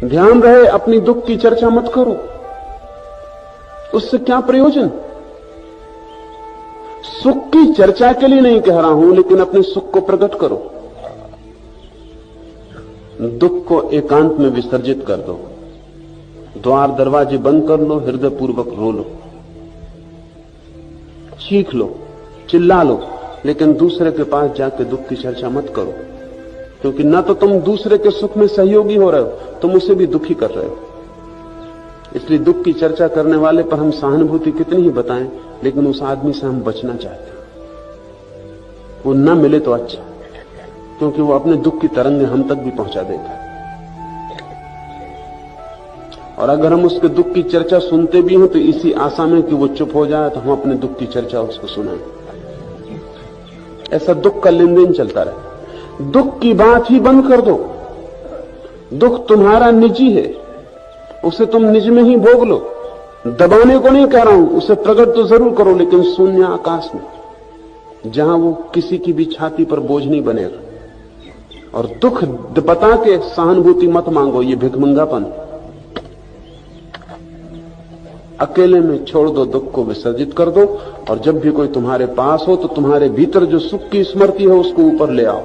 ध्यान रहे अपनी दुख की चर्चा मत करो, उससे क्या प्रयोजन। सुख की चर्चा के लिए नहीं कह रहा हूं, लेकिन अपने सुख को प्रकट करो। दुख को एकांत में विसर्जित कर दो, द्वार दरवाजे बंद कर लो, हृदय पूर्वक रो लो, चीख लो, चिल्ला लो, लेकिन दूसरे के पास जाके दुख की चर्चा मत करो, क्योंकि न तो तुम दूसरे के सुख में सहयोगी हो रहे हो, तुम उसे भी दुखी कर रहे हो। इसलिए दुख की चर्चा करने वाले पर हम सहानुभूति कितनी ही बताएं, लेकिन उस आदमी से हम बचना चाहते हैं। वो न मिले तो अच्छा, क्योंकि वो अपने दुख की तरंगें हम तक भी पहुंचा देता है। और अगर हम उसके दुख की चर्चा सुनते भी हैं तो इसी आशा में कि वो चुप हो जाए तो हम अपने दुख की चर्चा उसको सुनाएं। ऐसा दुख का लेन देन चलता रहे। दुख की बात ही बंद कर दो। दुख तुम्हारा निजी है, उसे तुम निज में ही भोग लो। दबाने को नहीं कह रहा हूं, उसे प्रकट तो जरूर करो, लेकिन शून्य आकाश में, जहां वो किसी की भी छाती पर बोझ नहीं बनेगा। और दुख बता के सहानुभूति मत मांगो, ये भिखमंगापन। अकेले में छोड़ दो, दुख को विसर्जित कर दो, और जब भी कोई तुम्हारे पास हो तो तुम्हारे भीतर जो सुख की स्मृति है उसको ऊपर ले आओ।